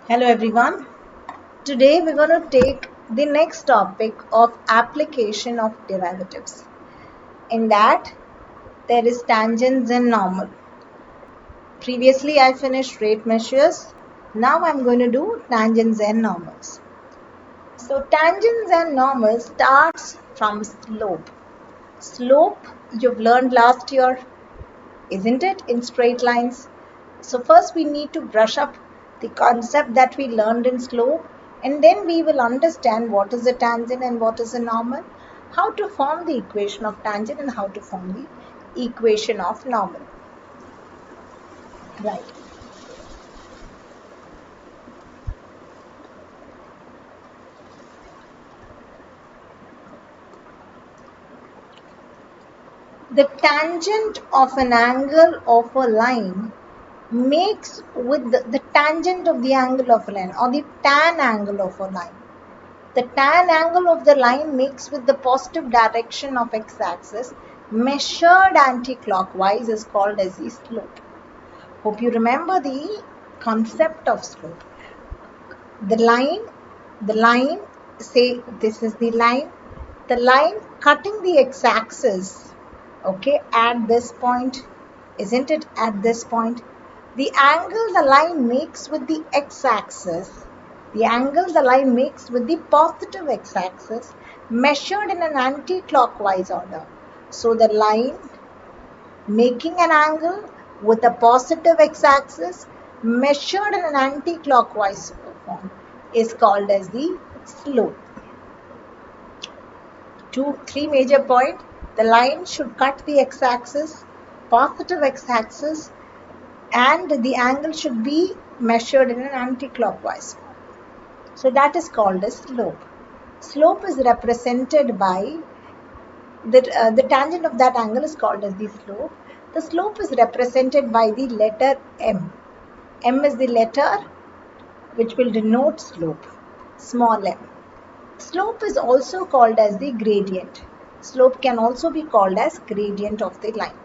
Hello everyone. Today we're going to take the next topic of application of derivatives. In that there is tangents and normal. Previously I finished rate measures. Now I'm going to do tangents and normals. So tangents and normals starts from slope. Slope you've learned last year, isn't it, in straight lines? So first we need to brush up the concept that we learned in slope, and then we will understand what is a tangent and what is a normal, how to form the equation of tangent and how to form the equation of normal. Right. The tangent of an angle of a line makes with the tangent of the angle of a line, or the tan angle of a line. The tan angle of the line makes with the positive direction of x-axis measured anti-clockwise is called as the slope. Hope you remember the concept of slope. The line, say this is the line cutting the x-axis, okay, at this point, isn't it, at this point? The angle the line makes with the x-axis, the angle the line makes with the positive x-axis measured in an anti-clockwise order. So the line making an angle with a positive x-axis measured in an anti-clockwise form is called as the slope. Three major points. The line should cut the x-axis, positive x-axis, and the angle should be measured in an anti-clockwise. So that is called as slope. Slope is represented by the tangent of that angle is called as the slope. The slope is represented by the letter M. M is the letter which will denote slope, small m. Slope is also called as the gradient. Slope can also be called as gradient of the line.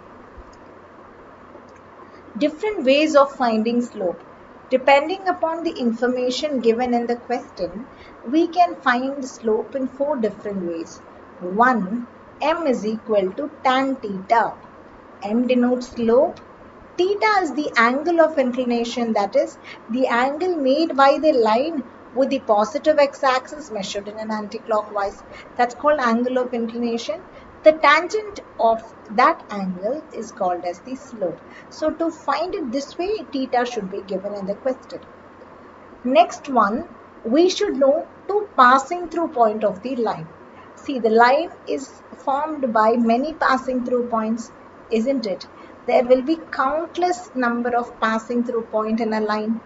Different ways of finding slope. Depending upon the information given in the question, we can find slope in four different ways. 1. M is equal to tan theta. M denotes slope. Theta is the angle of inclination, that is, the angle made by the line with the positive x-axis measured in an anti-clockwise. That's called angle of inclination. The tangent of that angle is called as the slope. So to find it this way, theta should be given in the question. Next one, we should know two passing through point of the line. See, the line is formed by many passing through points, isn't it? There will be countless number of passing through point in a line.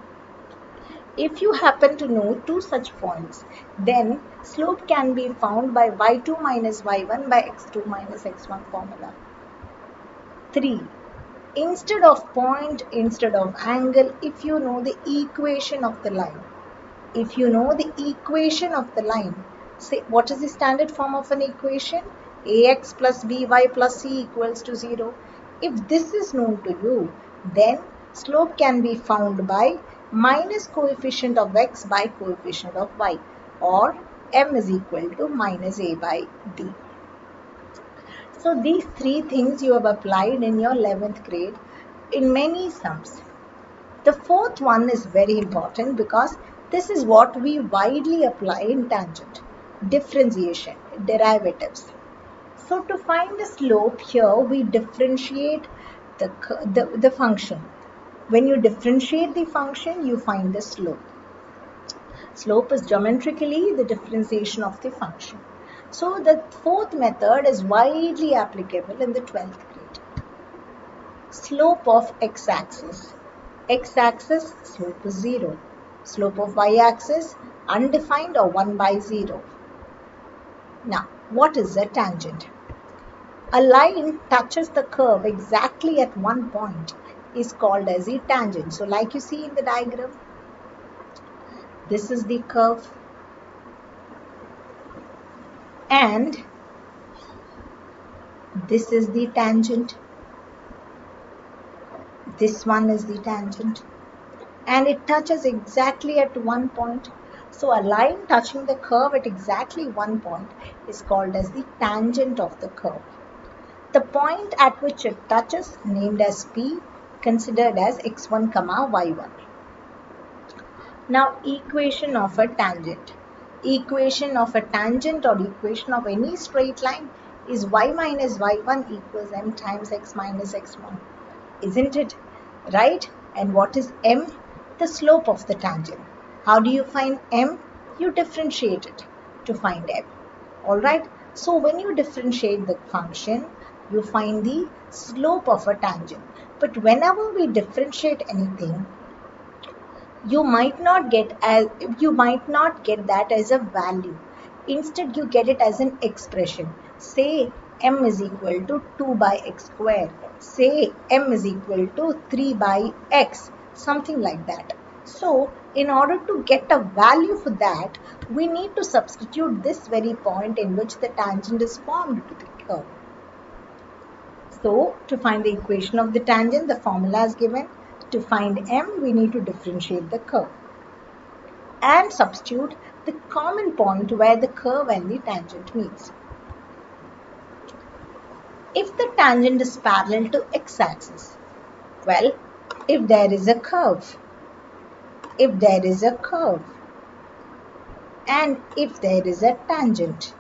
If you happen to know two such points, then slope can be found by y2 minus y1 by x2 minus x1 formula. 3. Instead of point, instead of angle, if you know the equation of the line, if you know the equation of the line, say what is the standard form of an equation? Ax plus by plus c equals to 0. If this is known to you, then slope can be found by minus coefficient of x by coefficient of y, or m is equal to minus a by d. So these three things you have applied in your 11th grade in many sums. The fourth one is very important because this is what we widely apply in tangent, differentiation, derivatives. So to find the slope here, we differentiate the function. When you differentiate the function, you find the slope. Slope is geometrically the differentiation of the function. So the fourth method is widely applicable in the 12th grade. Slope of x-axis. X-axis, slope is 0. Slope of y-axis, undefined or 1 by 0. Now, what is a tangent? A line touches the curve exactly at one point is called as a tangent. So like you see in the diagram, this is the curve and this is the tangent. This one is the tangent. and it touches exactly at one point. So a line touching the curve at exactly one point is called as the tangent of the curve. The point at which it touches, named as P, considered as x1, y1. Now, equation of a tangent. Equation of a tangent or equation of any straight line is y minus y1 equals m times x minus x1. Isn't it? Right? And what is m? The slope of the tangent. How do you find m? You differentiate it to find m. Alright? So when you differentiate the function, you find the slope of a tangent. But whenever we differentiate anything, you might not get that as a value. Instead, you get it as an expression. Say m is equal to 2 by x square. Say m is equal to 3 by x, something like that. So in order to get a value for that, we need to substitute this very point in which the tangent is formed to the curve. So to find the equation of the tangent, the formula is given. To find m, we need to differentiate the curve and substitute the common point where the curve and the tangent meets. If the tangent is parallel to x-axis, well, if there is a curve, and if there is a tangent,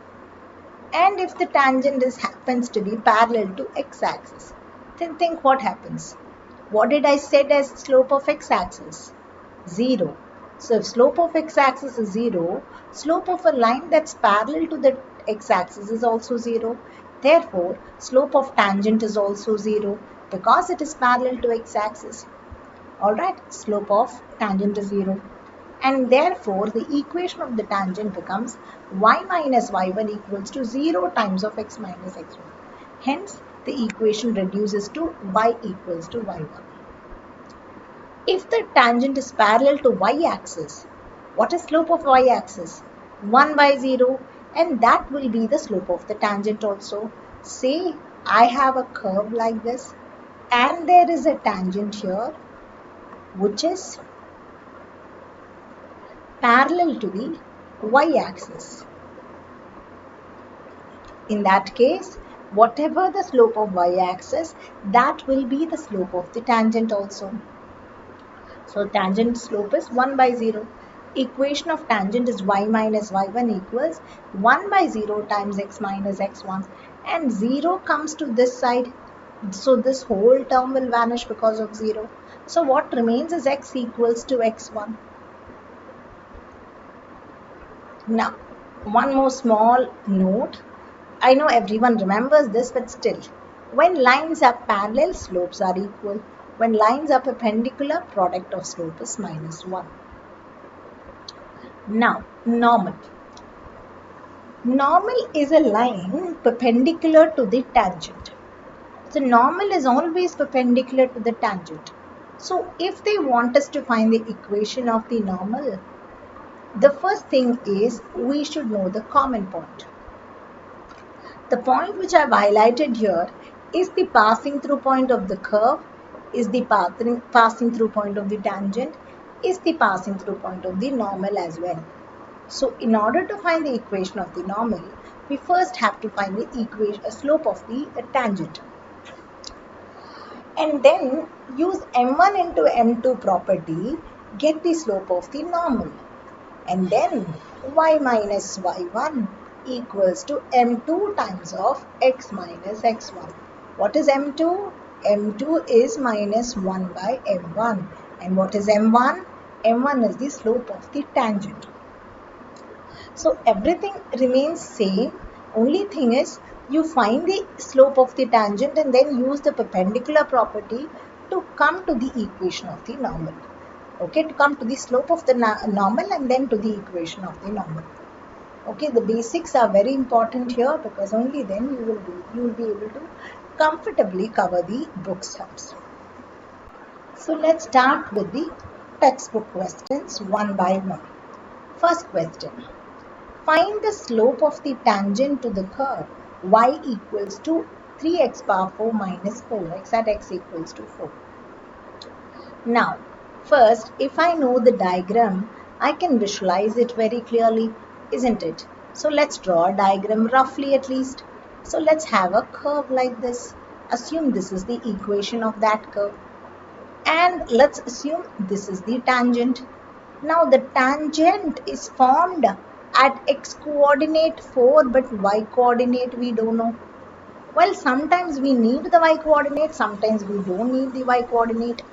and if the tangent happens to be parallel to x-axis, then think what happens. What did I say as slope of x-axis? 0. So if slope of x-axis is 0, slope of a line that's parallel to the x-axis is also 0. Therefore, slope of tangent is also 0 because it is parallel to x-axis. Alright, slope of tangent is 0. And therefore, the equation of the tangent becomes y minus y1 equals to 0 times of x minus x1. Hence, the equation reduces to y equals to y1. If the tangent is parallel to y-axis, what is slope of y-axis? 1 by 0, and that will be the slope of the tangent also. Say I have a curve like this and there is a tangent here which is parallel to the y-axis. In that case, whatever the slope of y-axis, that will be the slope of the tangent also. So tangent slope is 1 by 0. Equation of tangent is y minus y1 equals 1 by 0 times x minus x1, and 0 comes to this side. So this whole term will vanish because of 0. So what remains is x equals to x1. Now, one more small note. I know everyone remembers this, but still, when lines are parallel, slopes are equal. When lines are perpendicular, product of slope is minus 1. Now, normal. Normal is a line perpendicular to the tangent. So, normal is always perpendicular to the tangent. So, if they want us to find the equation of the normal, the first thing is we should know the common point. The point which I have highlighted here is the passing through point of the curve, is the passing through point of the tangent, is the passing through point of the normal as well. So in order to find the equation of the normal, we first have to find the slope of the tangent. And then use m1 into m2 property, get the slope of the normal. And then y minus y1 equals to m2 times of x minus x1. What is m2? m2 is minus 1 by m1. And what is m1? m1 is the slope of the tangent. So everything remains same. Only thing is you find the slope of the tangent and then use the perpendicular property to come to the equation of the normal. Okay, to come to the slope of the normal and then to the equation of the normal. Okay, the basics are very important here because only then you will be able to comfortably cover the book sums. So let's start with the textbook questions one by one. First question. Find the slope of the tangent to the curve y equals to 3x power 4 minus 4x at x equals to 4. Now, First, if I know the diagram, I can visualize it very clearly, isn't it? So let's draw a diagram roughly at least. So let's have a curve like this. Assume this is the equation of that curve. And let's assume this is the tangent. Now the tangent is formed at x coordinate 4, but y coordinate we don't know. Well, sometimes we need the y coordinate, sometimes we don't need the y coordinate.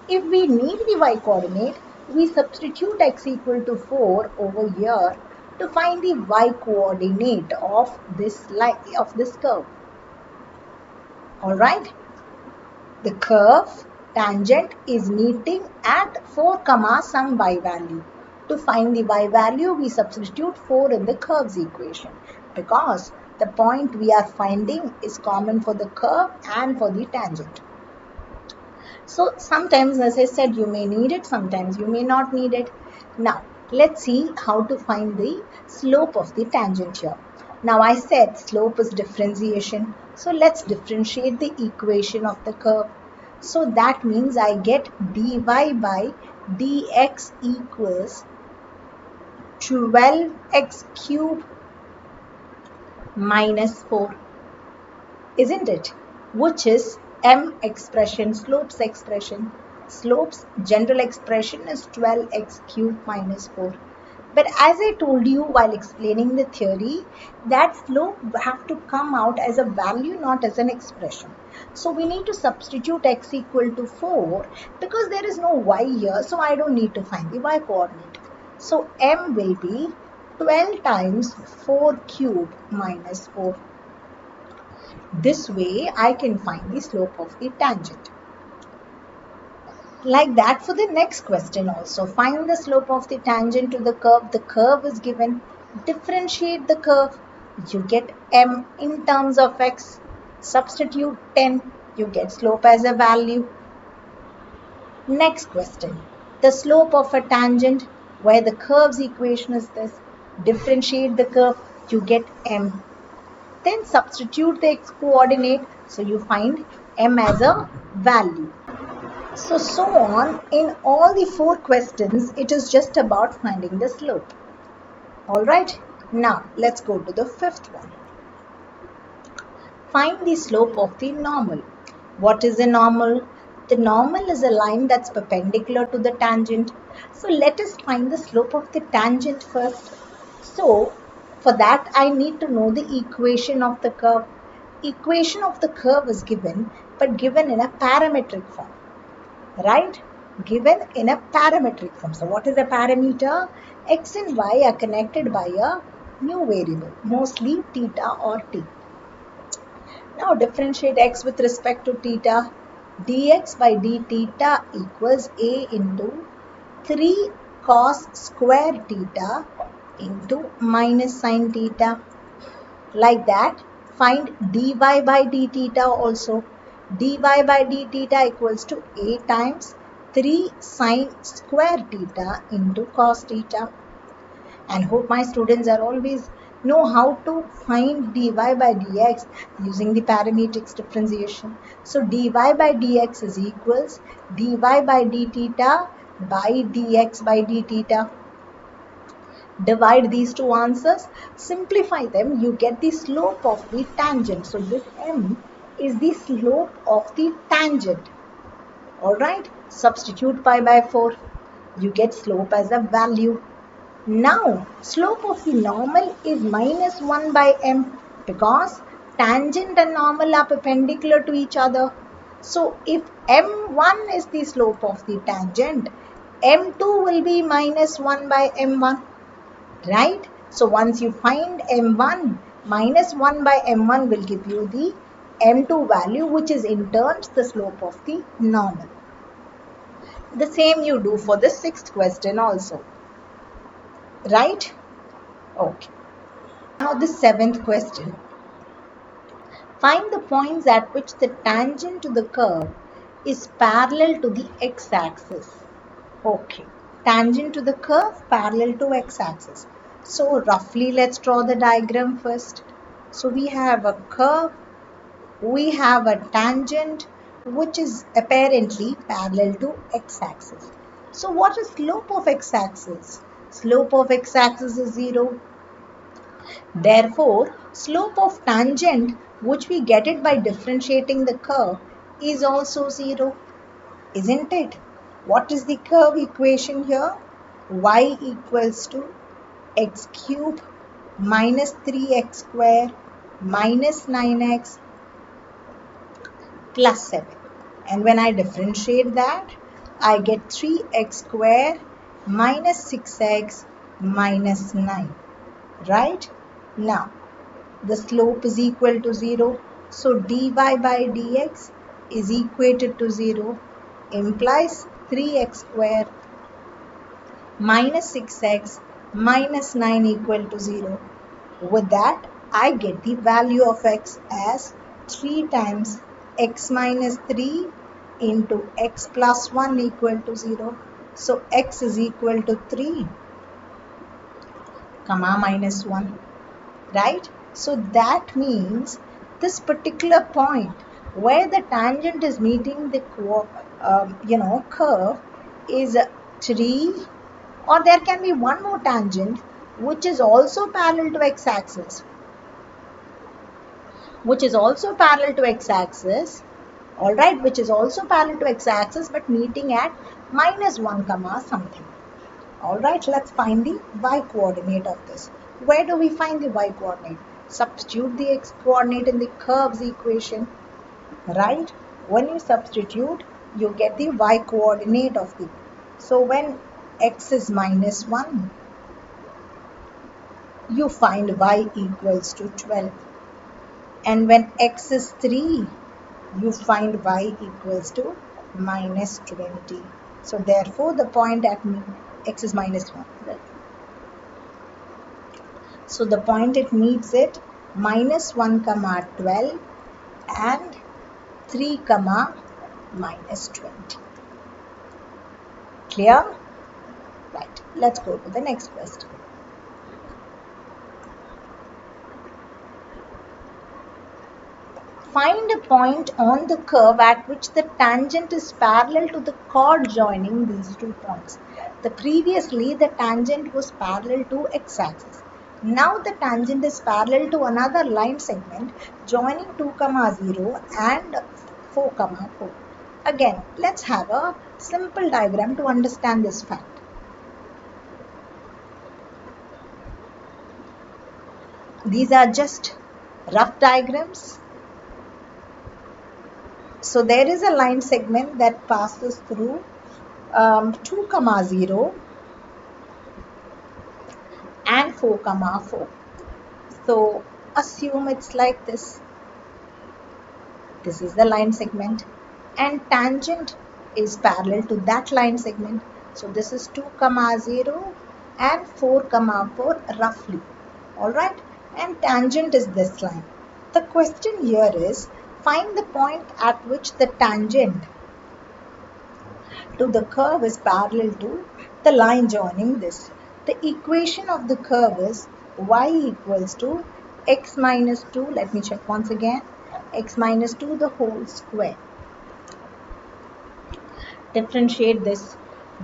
If we need the y coordinate, we substitute x equal to 4 over here to find the y coordinate of this curve. Alright, the curve tangent is meeting at 4 comma some y value. To find the y value, we substitute 4 in the curve's equation because the point we are finding is common for the curve and for the tangent. So sometimes, as I said, you may need it, sometimes you may not need it. Now, let's see how to find the slope of the tangent here. Now, I said slope is differentiation. So let's differentiate the equation of the curve. So that means I get dy by dx equals 12x cube minus 4, isn't it? Which is m expression, slope's expression. Slope's general expression is 12x cube minus 4. But as I told you while explaining the theory, that slope have to come out as a value, not as an expression. So we need to substitute x equal to 4 because there is no y here, so I don't need to find the y coordinate. So m will be 12 times 4 cube minus 4. This way I can find the slope of the tangent. Like that for the next question also. Find the slope of the tangent to the curve. The curve is given. Differentiate the curve. You get m in terms of x. Substitute 10. You get slope as a value. Next question. The slope of a tangent where the curve's equation is this. Differentiate the curve. You get m. Then substitute the x coordinate. So you find m as a value. So on in all the 4 questions, it is just about finding the slope. Alright, now let's go to the 5th one. Find the slope of the normal. What is the normal? The normal is a line that's perpendicular to the tangent. So let us find the slope of the tangent first. So for that I need to know the equation of the curve. Equation of the curve is given, but given in a parametric form. Right? Given in a parametric form. So what is a parameter? X and y are connected by a new variable, mostly theta or t. Now differentiate x with respect to theta. Dx by d theta equals a into 3 cos square theta into minus sin theta. Like that, find dy by d theta also. Dy by d theta equals to a times 3 sine square theta into cos theta. And hope my students are always know how to find dy by dx using the parametric differentiation. So dy by dx is equals dy by d theta by dx by d theta. Divide these two answers, simplify them, you get the slope of the tangent. So this m is the slope of the tangent. Alright, substitute pi by 4. You get slope as a value. Now, slope of the normal is minus 1 by m because tangent and normal are perpendicular to each other. So, if m1 is the slope of the tangent, m2 will be minus 1 by m1. Right? So, once you find m1, minus 1 by m1 will give you the m2 value, which is in turn the slope of the normal. The same you do for the 6th question also. Right? Okay. Now the 7th question. Find the points at which the tangent to the curve is parallel to the x-axis. Okay. Tangent to the curve parallel to x-axis. So roughly let's draw the diagram first. So we have a curve, we have a tangent which is apparently parallel to x-axis. So what is slope of x-axis? Slope of x-axis is 0. Therefore, slope of tangent, which we get it by differentiating the curve, is also 0. Isn't it? What is the curve equation here? Y equals to x cube minus 3x square minus 9x plus 7. And when I differentiate that, I get 3x square minus 6x minus 9. Right? Now, the slope is equal to 0. So dy by dx is equated to 0, implies 3x square minus 6x minus 9 equal to 0. With that, I get the value of x as 3 times x minus 3 into x plus 1 equal to 0. So x is equal to 3 comma minus 1. Right? So that means this particular point where the tangent is meeting the curve is 3, or there can be one more tangent which is also parallel to x-axis, which is also parallel to x-axis, all right, which is also parallel to x-axis but meeting at minus 1 comma something. All right, let's find the y coordinate of this. Where do we find the y coordinate? Substitute the x coordinate in the curve's equation, right? When you substitute, you get the y coordinate of the. So when x is minus 1, you find y equals to 12. And when x is 3, you find y equals to minus 20. So therefore, the point at x is minus 1. Right? So the point it meets it minus 1 comma 12 and 3 comma minus 20. Clear? Right. Let's go to the next question. Find a point on the curve at which the tangent is parallel to the chord joining these 2 points. Previously, the tangent was parallel to x-axis. Now the tangent is parallel to another line segment joining 2, 0 and 4, 4. Again, let's have a simple diagram to understand this fact. These are just rough diagrams. So there is a line segment that passes through 2, 0 and 4, 4. So assume it's like this. This is the line segment and tangent is parallel to that line segment. So this is 2, 0 and 4, 4 roughly. Alright, and tangent is this line. The question here is, find the point at which the tangent to the curve is parallel to the line joining this. The equation of the curve is y equals to x minus 2, let me check once again, x minus 2 the whole square. Differentiate this,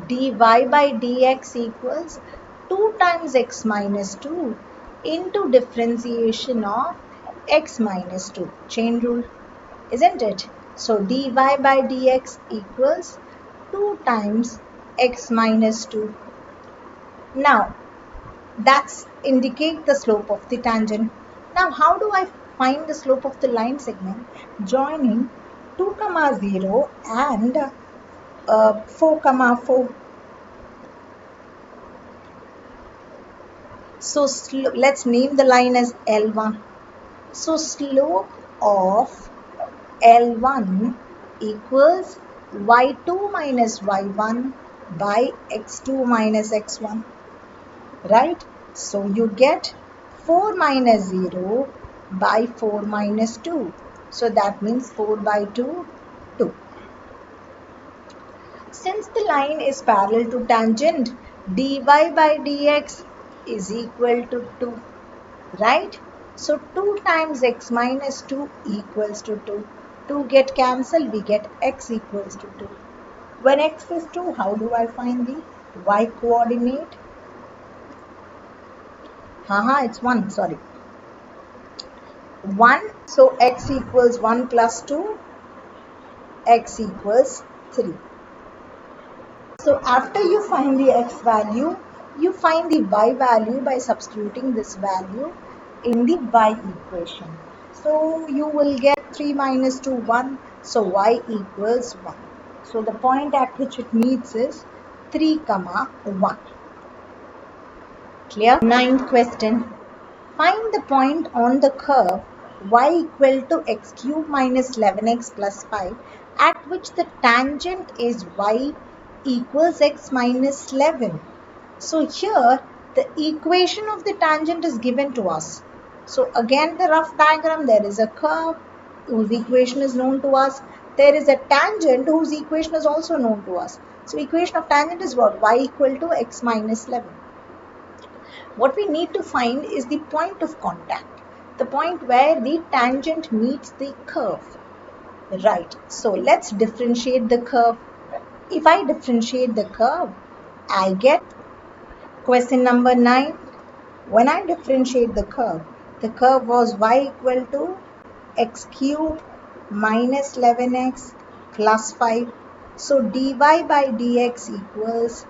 dy by dx equals 2 times x minus 2 into differentiation of x minus 2, chain rule, isn't it? So dy by dx equals 2 times x minus 2. Now, that's indicate the slope of the tangent. Now, how do I find the slope of the line segment joining 2, 0 and 4, 4? So, let's name the line as L1. So, slope of L1 equals y2 minus y1 by x2 minus x1, right? So you get 4 minus 0 by 4 minus 2. So that means 4 by 2, 2. Since the line is parallel to tangent, dy by dx is equal to 2, right? So 2 times x minus 2 equals to 2. 2 get cancelled, we get x equals to 2. When x is 2, how do I find the y coordinate? It's 1, sorry. 1, so x equals 1 plus 2, x equals 3. So after you find the x value, you find the y value by substituting this value in the y equation. So you will get 3 minus 2, 1. So y equals 1. So the point at which it meets is 3, 1. Clear? Ninth question. Find the point on the curve y equal to x cube minus 11x plus 5 at which the tangent is y equals x minus 11. So here the equation of the tangent is given to us. So again the rough diagram, there is a curve whose equation is known to us. There is a tangent whose equation is also known to us. So equation of tangent is what? Y equal to x minus 11. What we need to find is the point of contact, the point where the tangent meets the curve. Right, so let's differentiate the curve. If I differentiate the curve, I get question number 9. When I differentiate the curve was y equal to x cube minus 11x plus 5. So dy by dx equals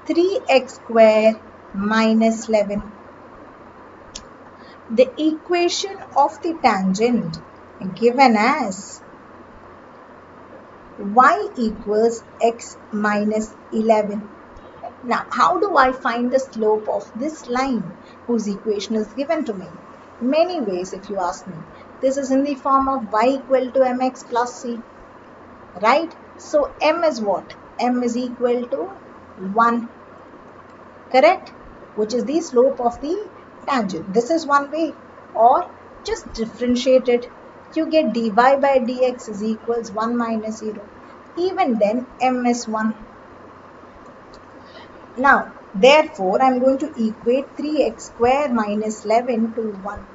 3x square minus 11. The equation of the tangent given as y equals x minus 11. Now, how do I find the slope of this line whose equation is given to me? Many ways, if you ask me. This is in the form of y equal to mx plus c, right? So m is what? M is equal to 1, correct? Which is the slope of the tangent. This is one way. Or just differentiate it. You get dy by dx is equals 1 minus 0. Even then, m is 1. Now, therefore, I am going to equate 3x square minus 11 to 1.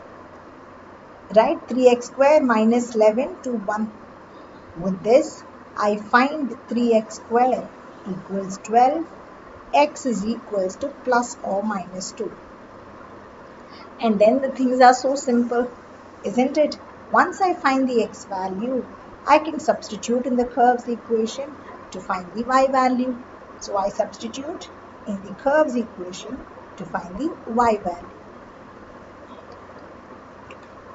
Right? 3x square minus 11 to 1. With this, I find 3x square equals 12. X is equals to plus or minus 2. And then the things are so simple, isn't it? Once I find the x value, I can substitute in the curve's equation to find the y value. So I substitute in the curve's equation to find the y value.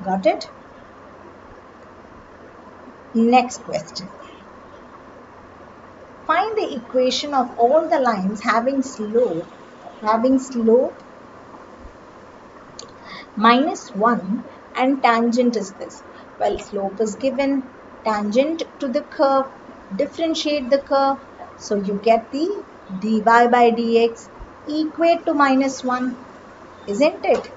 Got it? Next question. Find the equation of all the lines having slope minus 1 and tangent is this. Well, slope is given, tangent to the curve, differentiate the curve. So you get the dy by dx equate to minus 1, isn't it?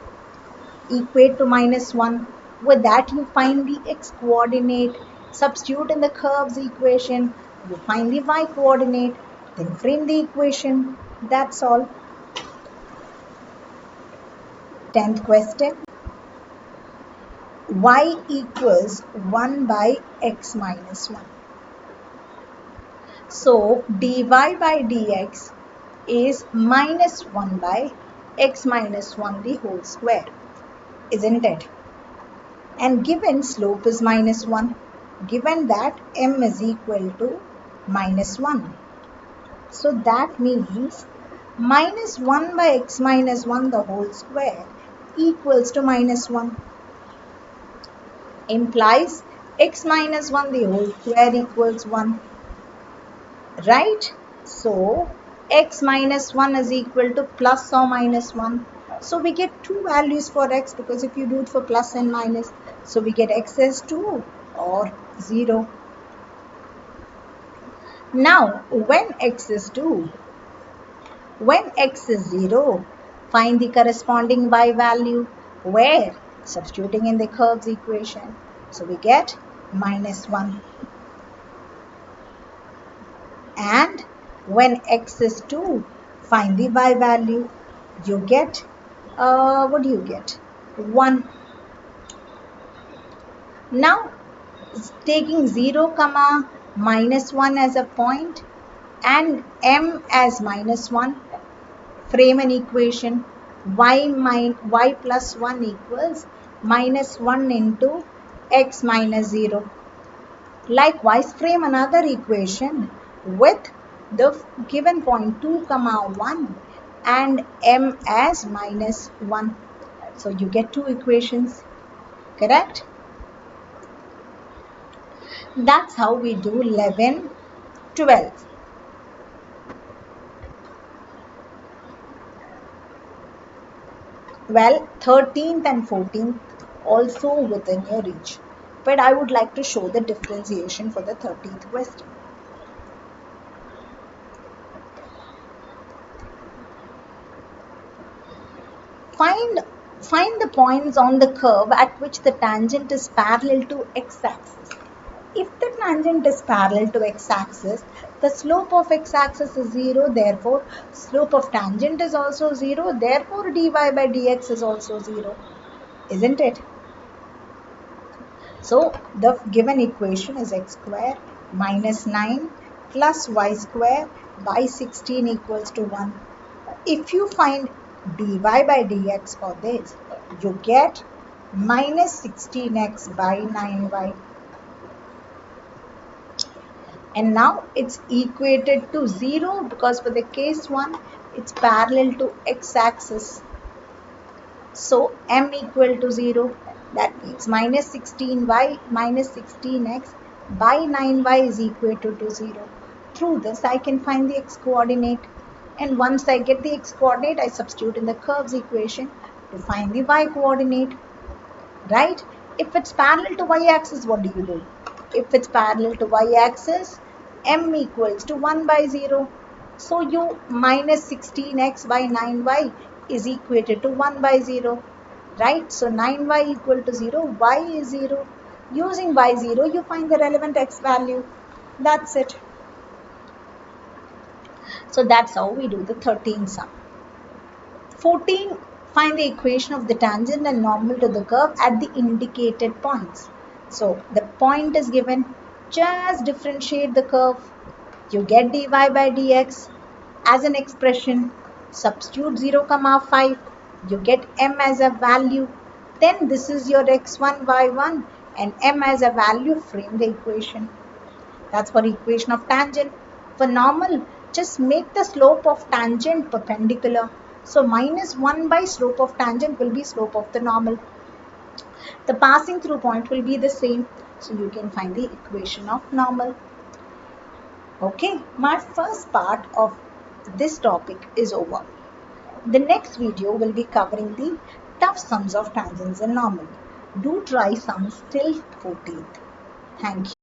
Equate to minus 1. With that you find the x coordinate, substitute in the curve's equation, you find the y coordinate, then frame the equation. That's all. 10th question. Y equals 1 by x minus 1. So dy by dx is minus 1 by x minus 1 the whole square, isn't it? And given slope is minus 1, given that m is equal to minus 1. So that means minus 1 by x minus 1 the whole square equals to minus 1. Implies x minus 1 the whole square equals 1. Right? So x minus 1 is equal to plus or minus 1. So we get two values for x, because if you do it for plus and minus, so we get x as 2 or 0. Now when x is 2, when x is 0, find the corresponding y value. Where? Substituting in the curve's equation. So we get minus 1. And when x is 2, find the y value. You get, what do you get? 1. Now, taking 0, minus 1 as a point and m as -1. Frame an equation. Y plus 1 equals -1 into x minus 0. Likewise, frame another equation with the given point 2, 1 and m as -1. So you get two equations, correct? That's how we do 11, 12. Well, 13th and 14th also within your reach. But I would like to show the differentiation for the 13th question. Find the points on the curve at which the tangent is parallel to x-axis. If the tangent is parallel to x-axis, the slope of x-axis is 0, therefore slope of tangent is also 0, therefore dy by dx is also 0. Isn't it? So the given equation is x square minus 9 plus y square by 16 equals to 1. If you find dy by dx for this, you get minus 16x by 9y. And now it's equated to 0 because for the case 1, it's parallel to x-axis. So m equal to 0. That means minus 16y minus 16x by 9y is equated to 0. Through this, I can find the x coordinate. And once I get the x coordinate, I substitute in the curve's equation to find the y coordinate. Right? If it's parallel to y-axis, what do? If it's parallel to y-axis, m equals to 1 by 0. So you minus 16x by 9y is equated to 1 by 0. Right? So 9y equal to 0, y is 0. Using y0, you find the relevant x value. That's it. So that's how we do the 13th sum. 14, find the equation of the tangent and normal to the curve at the indicated points. So the point is given, just differentiate the curve. You get dy by dx as an expression, substitute 0, 5, you get m as a value. Then this is your x1, y1 and m as a value, frame the equation. That's for equation of tangent. For normal, just make the slope of tangent perpendicular. So minus 1 by slope of tangent will be slope of the normal. The passing through point will be the same. So you can find the equation of normal. Okay, my first part of this topic is over. The next video will be covering the tough sums of tangents and normal. Do try sums till 14th. Thank you.